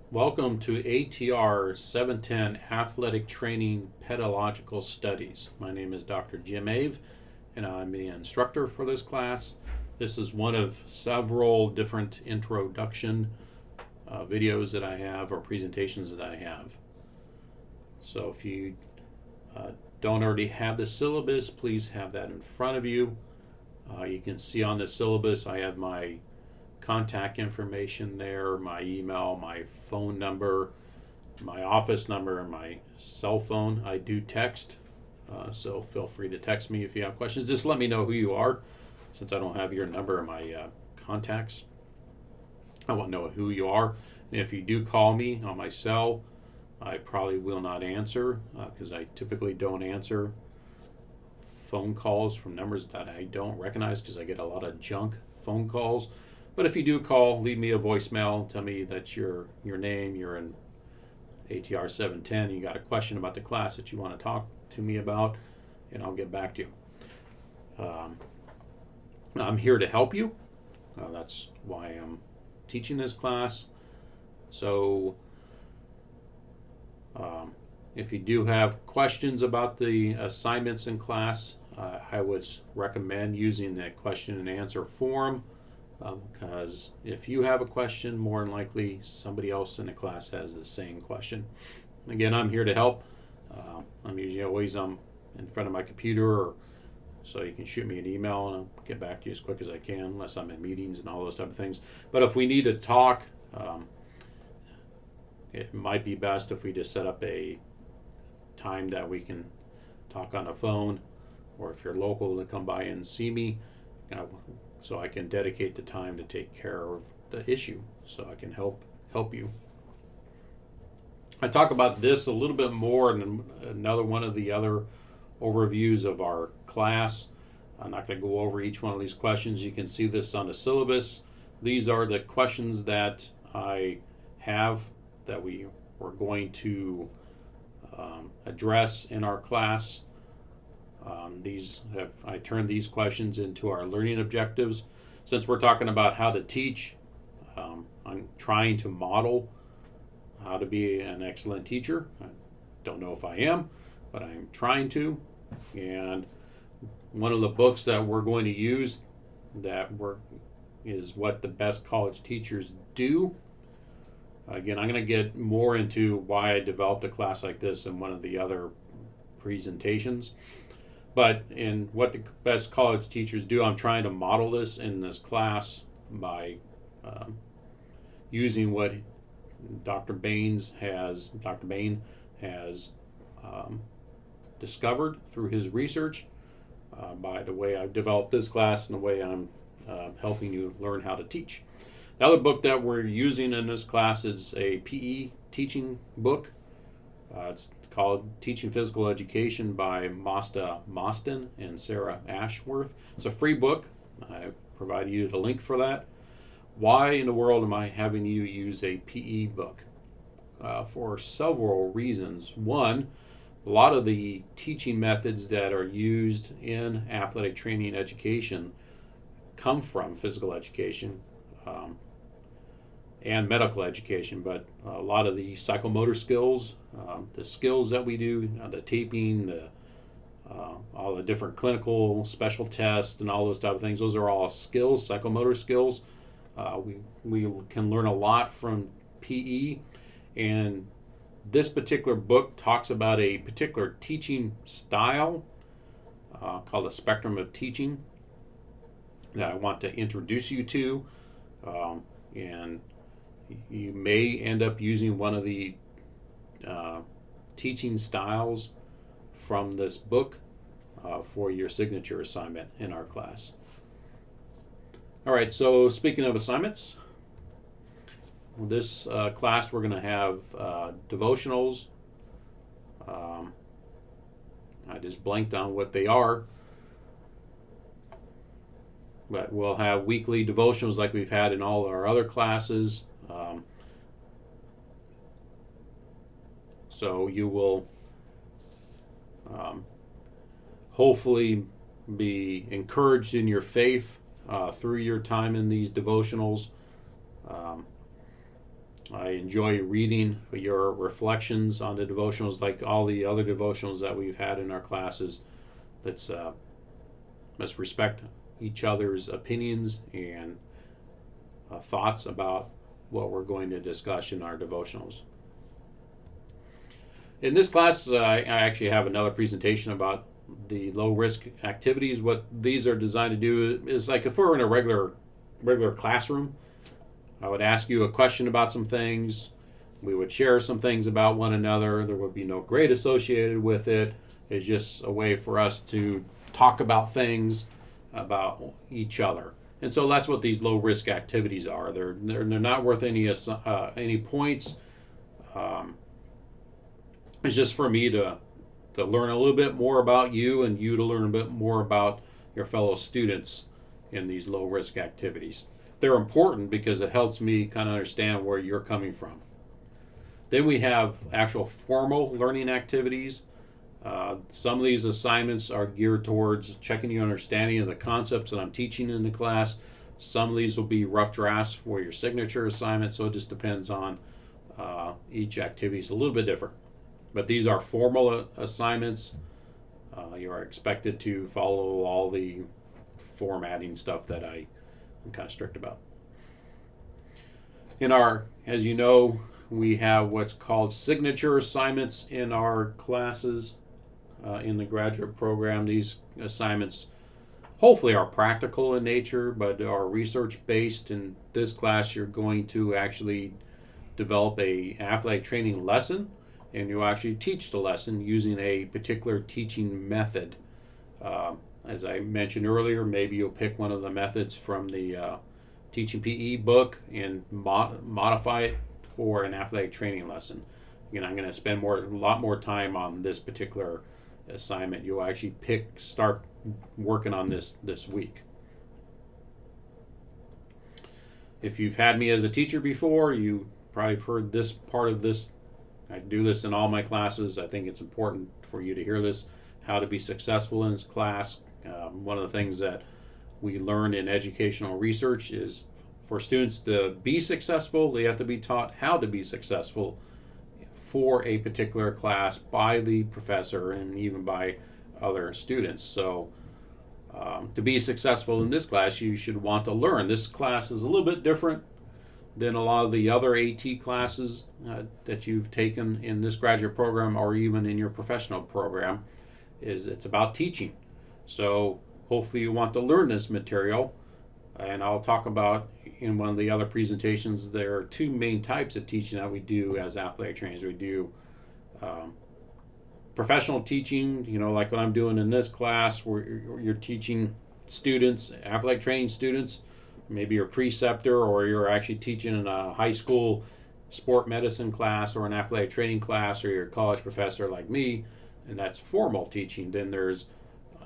Welcome to ATR 710 Athletic Training Pedagogical Studies. My name is Dr. Jim Ave, and I'm the instructor for this class. This is one of several different introduction videos that I have, or presentations that I have. So if you don't already have the syllabus, please have that in front of you. You can see on the syllabus I have my contact information there, my email, my phone number, my office number, and my cell phone. I do text, so feel free to text me if you have questions. Just let me know who you are, since I don't have your number in my contacts. I want to know who you are. And if you do call me on my cell, I probably will not answer because I typically don't answer phone calls from numbers that I don't recognize because I get a lot of junk phone calls. But if you do call, leave me a voicemail. Tell me that your name, you're in ATR 710, you got a question about the class that you want to talk to me about, and I'll get back to you. I'm here to help you. That's why I'm teaching this class. So if you do have questions about the assignments in class, I would recommend using the question and answer form. Because if you have a question, more than likely somebody else in the class has the same question. Again, I'm here to help. I'm usually always in front of my computer, so you can shoot me an email and I'll get back to you as quick as I can, unless I'm in meetings and all those type of things. But if we need to talk, it might be best if we just set up a time that we can talk on the phone, or if you're local, to come by and see me. So I can dedicate the time to take care of the issue, so I can help you. I talk about this a little bit more in another one of the other overviews of our class. I'm not going to go over each one of these questions. You can see this on the syllabus. These are the questions that I have that we were going to address in our class. I turned these questions into our learning objectives. Since we're talking about how to teach, I'm trying to model how to be an excellent teacher. I don't know if I am, but I'm trying to. And one of the books that we're going to use is What the Best College Teachers Do. Again, I'm going to get more into why I developed a class like this in one of the other presentations. But in What the Best College Teachers Do, I'm trying to model this in this class by using what Dr. Bain has discovered through his research, by the way I've developed this class and the way I'm helping you learn how to teach. The other book that we're using in this class is a PE teaching book. It's called Teaching Physical Education by Masta Moston and Sarah Ashworth. It's a free book. I provide you the link for that. Why in the world am I having you use a PE book? For several reasons. One, a lot of the teaching methods that are used in athletic training and education come from physical education and medical education, but a lot of the psychomotor skills, the skills that we do, the taping, all the different clinical special tests and all those type of things, those are all skills, psychomotor skills. We can learn a lot from PE, and this particular book talks about a particular teaching style called the spectrum of teaching that I want to introduce you to, and you may end up using one of the teaching styles from this book for your signature assignment in our class. All right, so speaking of assignments, this class we're going to have devotionals. I just blanked on what they are, but we'll have weekly devotionals like we've had in all our other classes. So you will hopefully be encouraged in your faith through your time in these devotionals. I enjoy reading your reflections on the devotionals, like all the other devotionals that we've had in our classes. Let's respect each other's opinions and thoughts about what we're going to discuss in our devotionals. In this class, I actually have another presentation about the low-risk activities. What these are designed to do is, like if we're in a regular classroom, I would ask you a question about some things. We would share some things about one another. There would be no grade associated with it. It's just a way for us to talk about things about each other. And so that's what these low-risk activities are. They're not worth any points. It's just for me to learn a little bit more about you, and you to learn a bit more about your fellow students in these low-risk activities. They're important because it helps me kind of understand where you're coming from. Then we have actual formal learning activities. Some of these assignments are geared towards checking your understanding of the concepts that I'm teaching in the class. Some of these will be rough drafts for your signature assignment, so it just depends on each activity is a little bit different. But these are formal assignments. You are expected to follow all the formatting stuff that I'm kind of strict about. As you know, we have what's called signature assignments in our classes in the graduate program. These assignments hopefully are practical in nature, but are research-based. In this class, you're going to actually develop a athletic training lesson, and you actually teach the lesson using a particular teaching method. As I mentioned earlier, maybe you'll pick one of the methods from the Teaching PE book and modify it for an athletic training lesson. Again, I'm going to spend a lot more time on this particular assignment. You'll actually start working on this week. If you've had me as a teacher before, you probably have heard this part of this. I do this in all my classes. I think it's important for you to hear this, how to be successful in this class. One of the things that we learn in educational research is for students to be successful, they have to be taught how to be successful for a particular class by the professor and even by other students. So to be successful in this class, you should want to learn. This class is a little bit different than a lot of the other AT classes that you've taken in this graduate program or even in your professional program. It's about teaching. So hopefully you want to learn this material, and I'll talk about in one of the other presentations, there are two main types of teaching that we do as athletic trainers. We do professional teaching, like what I'm doing in this class, where you're teaching students, athletic training students. Maybe you're a preceptor, or you're actually teaching in a high school sport medicine class or an athletic training class, or you're a college professor like me, and that's formal teaching. Then there's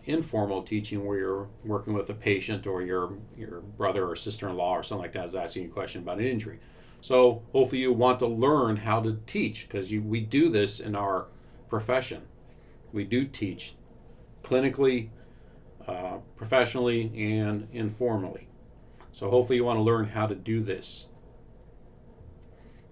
informal teaching where you're working with a patient, or your brother or sister-in-law or something like that is asking you a question about an injury. So hopefully you want to learn how to teach, because we do this in our profession. We do teach clinically, professionally, and informally. So hopefully you want to learn how to do this.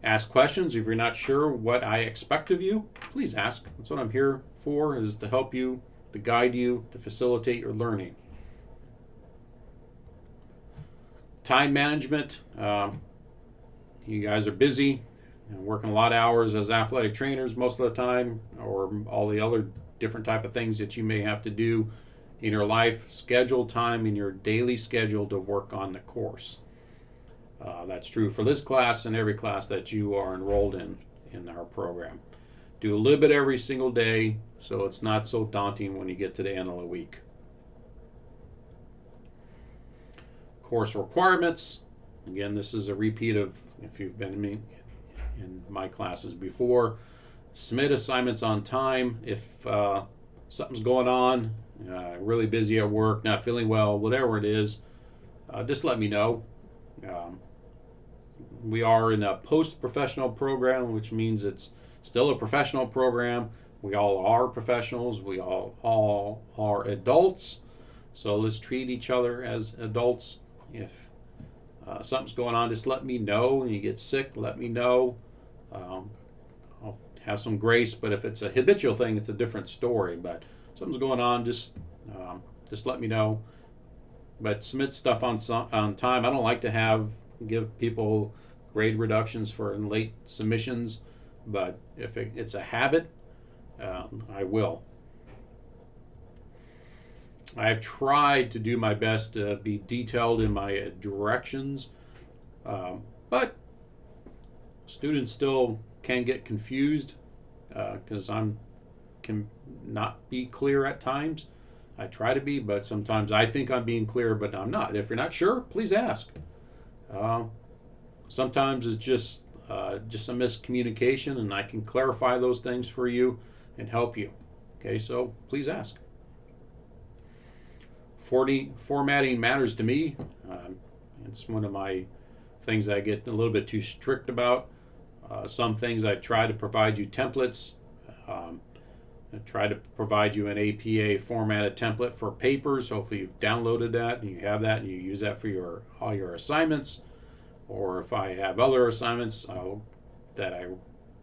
Ask questions. If you're not sure what I expect of you, please ask. That's what I'm here for, is to help you, to guide you, to facilitate your learning. Time management. You guys are busy and working a lot of hours as athletic trainers most of the time, or all the other different type of things that you may have to do in your life. Schedule time in your daily schedule to work on the course. That's true for this class and every class that you are enrolled in our program. Do a little bit every single day, so it's not so daunting when you get to the end of the week. Course requirements. Again, this is a repeat of if you've been in my classes before. Submit assignments on time. If something's going on, really busy at work, not feeling well, whatever it is, just let me know. We are in a post-professional program, which means it's still a professional program. We all are professionals. We all are adults. So let's treat each other as adults. If something's going on, just let me know. And you get sick, let me know. I'll have some grace, but if it's a habitual thing, it's a different story. But something's going on, just let me know. But submit stuff on time. I don't like to give people grade reductions for late submissions, but if it's a habit, I will. I've tried to do my best to be detailed in my directions, but students still can get confused because can not be clear at times. I try to be, but sometimes I think I'm being clear, but I'm not. If you're not sure, please ask. Sometimes it's just a miscommunication, and I can clarify those things for you and help you. Okay, so please ask. Formatting matters to me. It's one of my things I get a little bit too strict about. Some things I try to provide you templates. I try to provide you an APA formatted template for papers. Hopefully you've downloaded that and you have that and you use that for all your assignments. Or if I have other assignments that I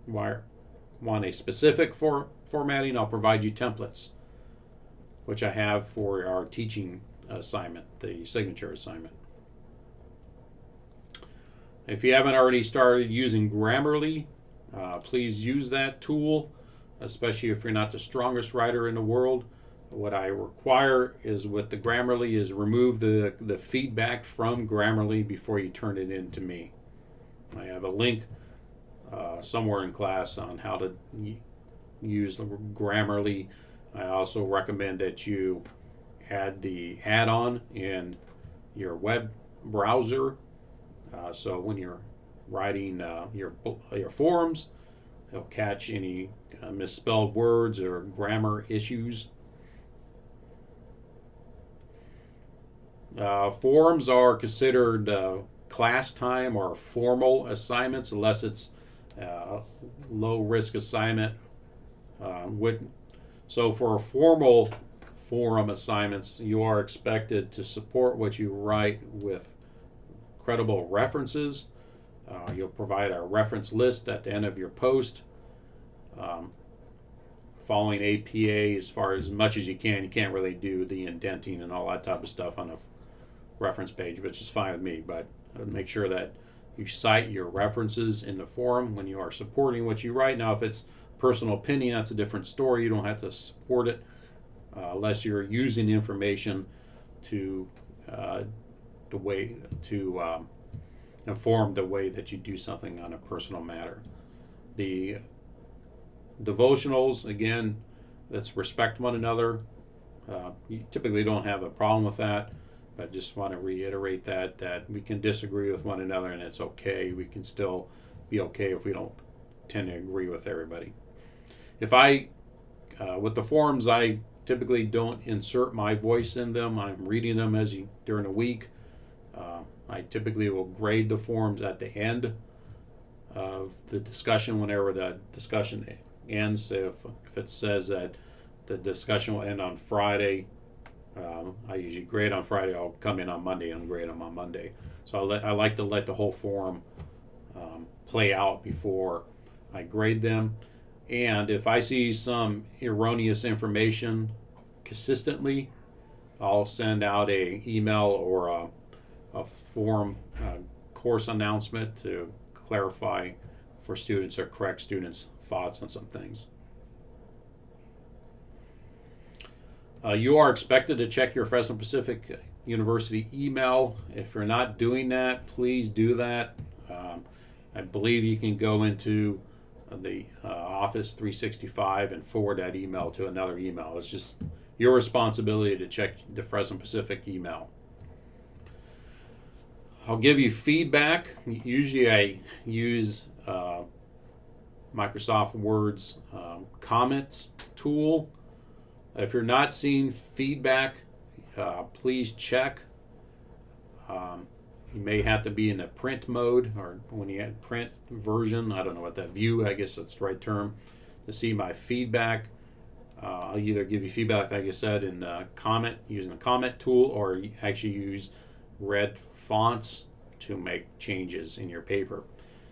want a specific formatting, I'll provide you templates, which I have for our teaching assignment, the signature assignment. If you haven't already started using Grammarly, please use that tool, especially if you're not the strongest writer in the world. What I require is with the Grammarly is remove the feedback from Grammarly before you turn it in to me. I have a link somewhere in class on how to use Grammarly. I also recommend that you add the add-on in your web browser. So when you're writing your forums, it'll catch any misspelled words or grammar issues. Forums are considered class time or formal assignments unless it's low-risk assignment. So for formal forum assignments, you are expected to support what you write with credible references. You'll provide a reference list at the end of your post. Following APA as much as you can. You can't really do the indenting and all that type of stuff on a reference page, which is fine with me, but make sure that you cite your references in the forum when you are supporting what you write. Now, if it's personal opinion, that's a different story. You don't have to support it unless you're using information to inform the way that you do something on a personal matter. The devotionals, again, let's respect one another. You typically don't have a problem with that, but just want to reiterate that we can disagree with one another and it's okay. We can still be okay if we don't tend to agree with everybody. With the forums, I typically don't insert my voice in them. I'm reading them during the week. I typically will grade the forums at the end of the discussion whenever the discussion ends. If it says that the discussion will end on Friday, I usually grade on Friday. I'll come in on Monday and grade them on Monday. So I like to let the whole forum play out before I grade them. And if I see some erroneous information consistently, I'll send out an email or a forum course announcement to clarify for students or correct students' thoughts on some things. You are expected to check your Fresno Pacific University email. If you're not doing that, please do that. I believe you can go into the Office 365 and forward that email to another email. It's just your responsibility to check the Fresno Pacific email. I'll give you feedback. Usually I use Microsoft Word's comments tool. If you're not seeing feedback, please check. You may have to be in the print mode, or when you have print version, I don't know what that view, I guess that's the right term, to see my feedback. I'll either give you feedback, like I said, in comment, using the comment tool, or actually use red fonts to make changes in your paper.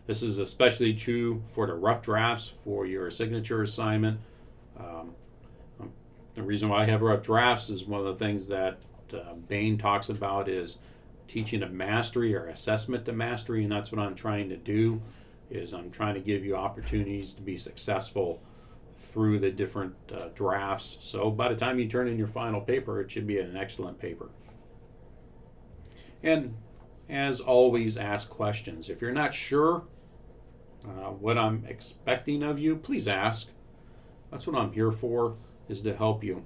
This is especially true for the rough drafts for your signature assignment. Um, the reason why I have rough drafts is one of the things that Bain talks about is teaching of mastery or assessment to mastery, and that's what I'm trying to do. Is I'm trying to give you opportunities to be successful through the different drafts. So by the time you turn in your final paper, it should be an excellent paper. And as always, ask questions. If you're not sure what I'm expecting of you, please ask. That's what I'm here for, is to help you.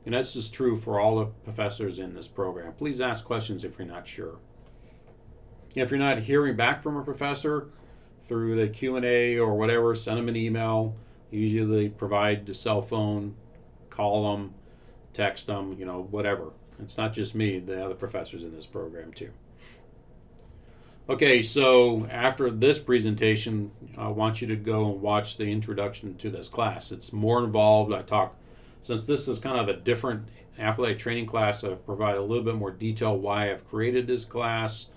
And this is true for all the professors in this program. Please ask questions if you're not sure. If you're not hearing back from a professor through the Q&A or whatever, send them an email. Usually provide the cell phone, call them, text them, whatever. It's not just me, the other professors in this program too. Okay, so after this presentation, I want you to go and watch the introduction to this class. It's more involved. Since this is kind of a different athletic training class, I've provided a little bit more detail why I've created this class,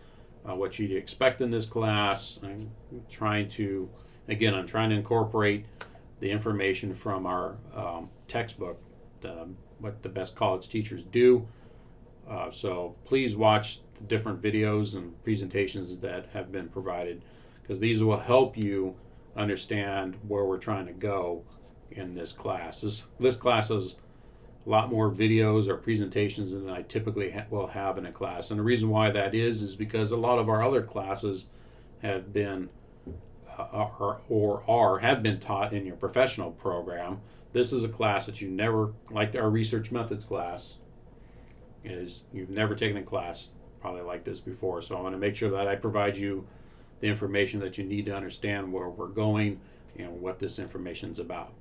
what you'd expect in this class. I'm trying to incorporate the information from our textbook, what the best college teachers do. So please watch the different videos and presentations that have been provided, because these will help you understand where we're trying to go in this class. This class has a lot more videos or presentations than I typically will have in a class. And the reason why that is because a lot of our other classes have been have been taught in your professional program. This is a class that you never, like our research methods class, you've never taken a class probably like this before. So I want to make sure that I provide you the information that you need to understand where we're going and what this information is about.